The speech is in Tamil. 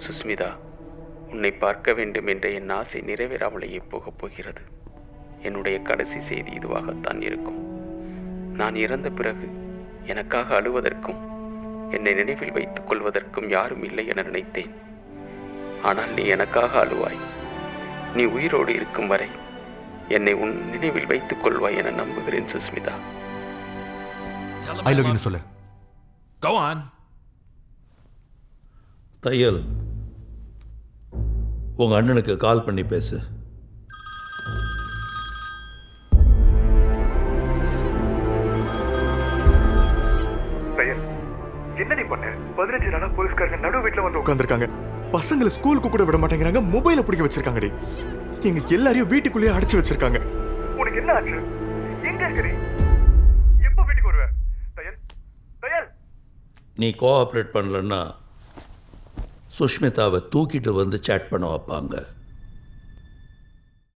சுஸ்மிதா, உன்னை பார்க்க வேண்டும் என்ற என் ஆசை நிறைவேறாமலேயே போகப் போகிறது. என்னுடைய கடைசி செய்தி இதுவாகத்தான் இருக்கும். நான் இறந்த பிறகு எனக்காக அழுவதற்கும் என்னை நினைவில் வைத்துக் கொள்வதற்கும் யாரும் இல்லை என நினைத்தேன். ஆனால் நீ எனக்காக அழுவாய். நீ உயிரோடு இருக்கும் வரை என்னை உன் நினைவில் வைத்துக் கொள்வாய் என நம்புகிறேன் சுஸ்மிதா. ஐ லவ் யூ சொல்லு. Go on. தையல், உங்க அண்ணனுக்கு கால் பண்ணி பேசு. என்னடி பண்ண? 15 நாளா போலீஸ்காரங்க நடு வீட்டுல வந்து உட்கார்ந்திருக்காங்க. பசங்களை ஸ்கூலுக்கு கூட விட மாட்டேங்கிறாங்க. மொபைல பிடிக்க வச்சிருக்காங்கடி. எங்க எல்லாரையும் வீட்டுக்குள்ளேயே அடைச்சு வச்சிருக்காங்க. உனக்கு என்ன ஆச்சு? எங்க இருக்கறீ? எப்ப வீட்டுக்கு வருவ? Thiel, Thiel. நீ கோஆப்ரேட் பண்ணலன்னா சுஷ்மிதாவை தூக்கிட்டு வந்து சேட் பண்ண வைப்பாங்க.